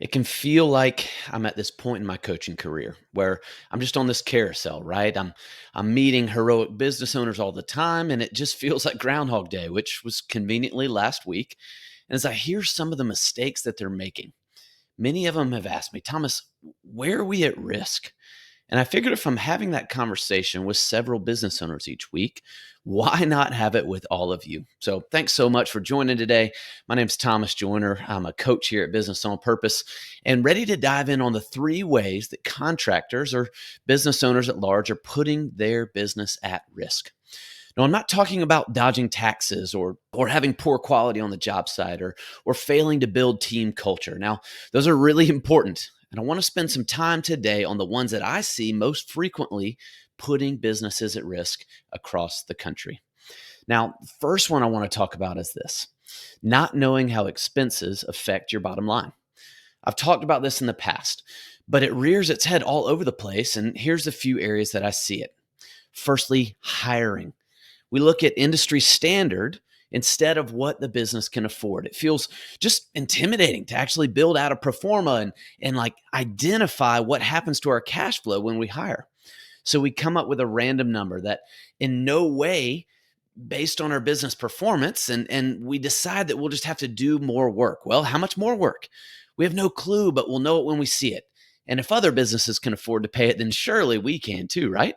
It can feel like I'm at this point in my coaching career where I'm just on this carousel, right? I'm meeting heroic business owners all the time, and it just feels like Groundhog Day, which was conveniently last week. And as I hear some of the mistakes that they're making, many of them have asked me, Thomas, where are we at risk? And I figured if I'm having that conversation with several business owners each week, why not have it with all of you? So thanks so much for joining today. My name's Thomas Joyner. I'm a coach here at Business on Purpose and ready to dive in on the three ways that contractors or business owners at large are putting their business at risk. Now, I'm not talking about dodging taxes or having poor quality on the job site or failing to build team culture. Now, those are really important. And I want to spend some time today on the ones that I see most frequently putting businesses at risk across the country. Now, the first one I want to talk about is this: not knowing how expenses affect your bottom line. I've talked about this in the past, but it rears its head all over the place. And here's a few areas that I see it. Firstly, hiring. We look at industry standard instead of what the business can afford. It feels just intimidating to actually build out a pro forma and like identify what happens to our cash flow when we hire. So we come up with a random number that in no way based on our business performance, and we decide that we'll just have to do more work. Well, how much more work? We have no clue, but we'll know it when we see it. And if other businesses can afford to pay it, then surely we can too, right?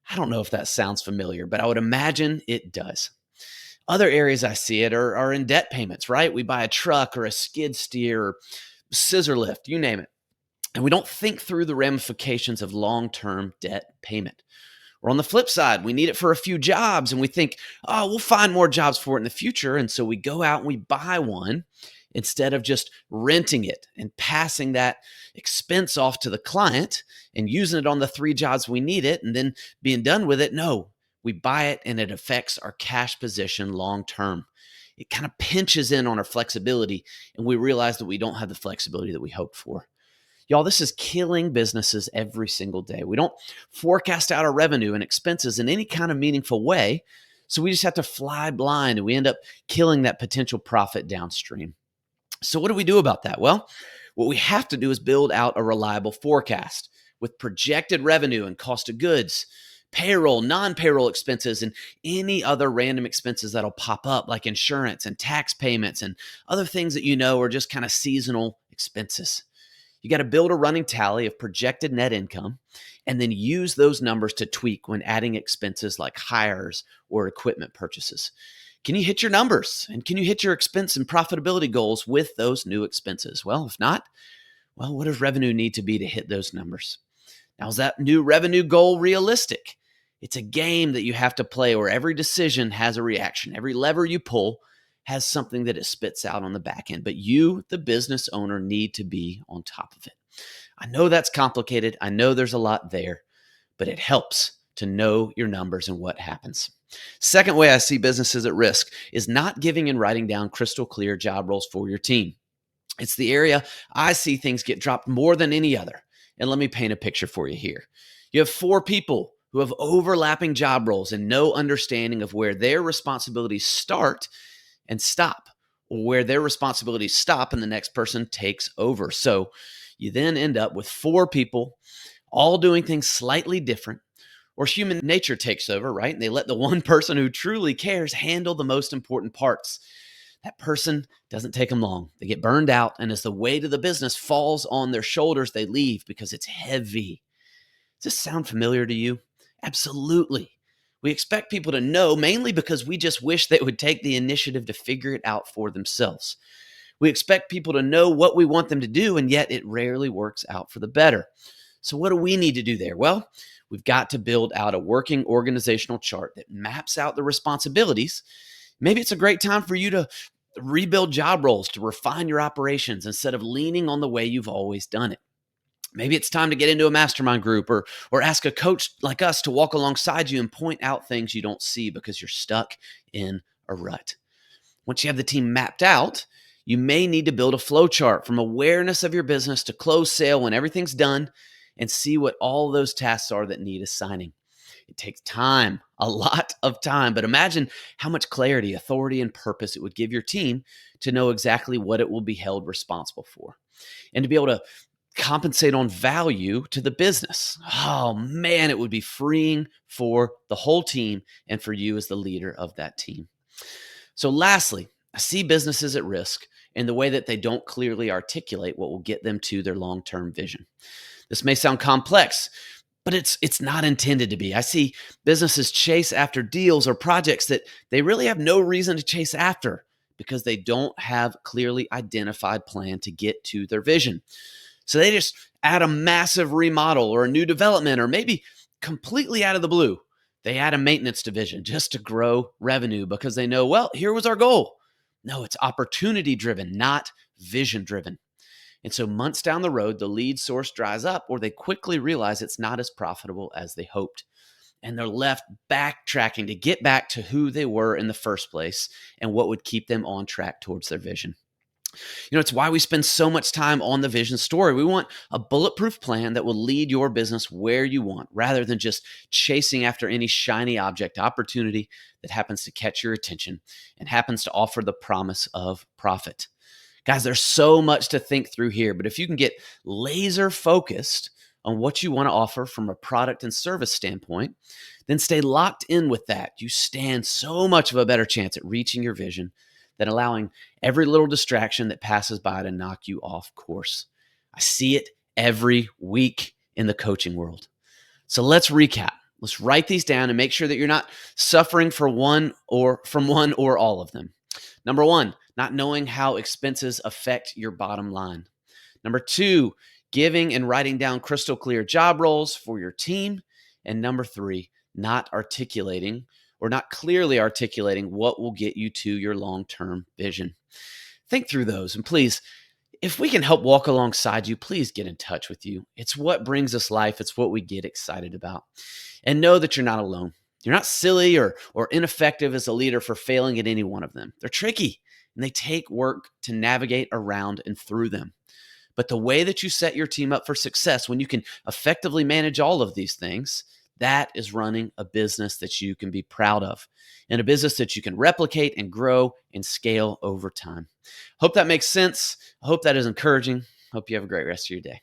I don't know if that sounds familiar, but I would imagine it does. Other areas I see it are in debt payments, right? We buy a truck or a skid steer or scissor lift, you name it. And we don't think through the ramifications of long-term debt payment. Or on the flip side, we need it for a few jobs and we think, oh, we'll find more jobs for it in the future. And so we go out and we buy one instead of just renting it and passing that expense off to the client and using it on the three jobs we need it and then being done with it. No, we buy it and it affects our cash position long term. It kind of pinches in on our flexibility and we realize that we don't have the flexibility that we hoped for. Y'all, this is killing businesses every single day. We don't forecast out our revenue and expenses in any kind of meaningful way. So we just have to fly blind and we end up killing that potential profit downstream. So what do we do about that? Well, what we have to do is build out a reliable forecast with projected revenue and cost of goods, payroll, non-payroll expenses, and any other random expenses that'll pop up like insurance and tax payments and other things that you know are just kind of seasonal expenses. You got to build a running tally of projected net income and then use those numbers to tweak when adding expenses like hires or equipment purchases. Can you hit your numbers? And can you hit your expense and profitability goals with those new expenses? Well, if not, well, what does revenue need to be to hit those numbers? Now, is that new revenue goal realistic? It's a game that you have to play where every decision has a reaction. Every lever you pull has something that it spits out on the back end. But you, the business owner, need to be on top of it. I know that's complicated. I know there's a lot there, but it helps to know your numbers and what happens. Second way I see businesses at risk is not giving and writing down crystal clear job roles for your team. It's the area I see things get dropped more than any other. And let me paint a picture for you here. You have four people who have overlapping job roles and no understanding of where their responsibilities start and stop, or where their responsibilities stop and the next person takes over. So you then end up with four people all doing things slightly different, or human nature takes over, right? And they let the one person who truly cares handle the most important parts. That person doesn't take them long. They get burned out, and as the weight of the business falls on their shoulders, they leave because it's heavy. Does this sound familiar to you? Absolutely. We expect people to know mainly because we just wish they would take the initiative to figure it out for themselves. We expect people to know what we want them to do, and yet it rarely works out for the better. So what do we need to do there? Well, we've got to build out a working organizational chart that maps out the responsibilities. Maybe it's a great time for you to rebuild job roles, to refine your operations instead of leaning on the way you've always done it. Maybe it's time to get into a mastermind group or ask a coach like us to walk alongside you and point out things you don't see because you're stuck in a rut. Once you have the team mapped out, you may need to build a flow chart from awareness of your business to close sale when everything's done and see what all those tasks are that need assigning. It takes time, a lot of time, but imagine how much clarity, authority, and purpose it would give your team to know exactly what it will be held responsible for and to be able to compensate on value to the business. Oh man, it would be freeing for the whole team and for you as the leader of that team. So, lastly, I see businesses at risk in the way that they don't clearly articulate what will get them to their long term vision. This may sound complex, but it's not intended to be. I see businesses chase after deals or projects that they really have no reason to chase after because they don't have clearly identified plan to get to their vision. So they just add a massive remodel or a new development, or maybe completely out of the blue, they add a maintenance division just to grow revenue because they know, well, here was our goal. No, it's opportunity driven, not vision driven. And so months down the road, the lead source dries up, or they quickly realize it's not as profitable as they hoped. And they're left backtracking to get back to who they were in the first place and what would keep them on track towards their vision. It's why we spend so much time on the vision story. We want a bulletproof plan that will lead your business where you want rather than just chasing after any shiny object opportunity that happens to catch your attention and happens to offer the promise of profit. Guys, there's so much to think through here, but if you can get laser focused on what you want to offer from a product and service standpoint, then stay locked in with that. You stand so much of a better chance at reaching your vision than allowing every little distraction that passes by to knock you off course. I see it every week in the coaching world. So let's recap. Let's write these down and make sure that you're not suffering from one or all of them. Number one, not knowing how expenses affect your bottom line. Number two, giving and writing down crystal clear job roles for your team. And number three, not clearly articulating what will get you to your long-term vision. Think through those. And please, if we can help walk alongside you, please get in touch with you. It's what brings us life. It's what we get excited about. And know that you're not alone. You're not silly or ineffective as a leader for failing at any one of them. They're tricky and they take work to navigate around and through them. But the way that you set your team up for success when you can effectively manage all of these things, that is running a business that you can be proud of and a business that you can replicate and grow and scale over time. Hope that makes sense. I hope that is encouraging. Hope you have a great rest of your day.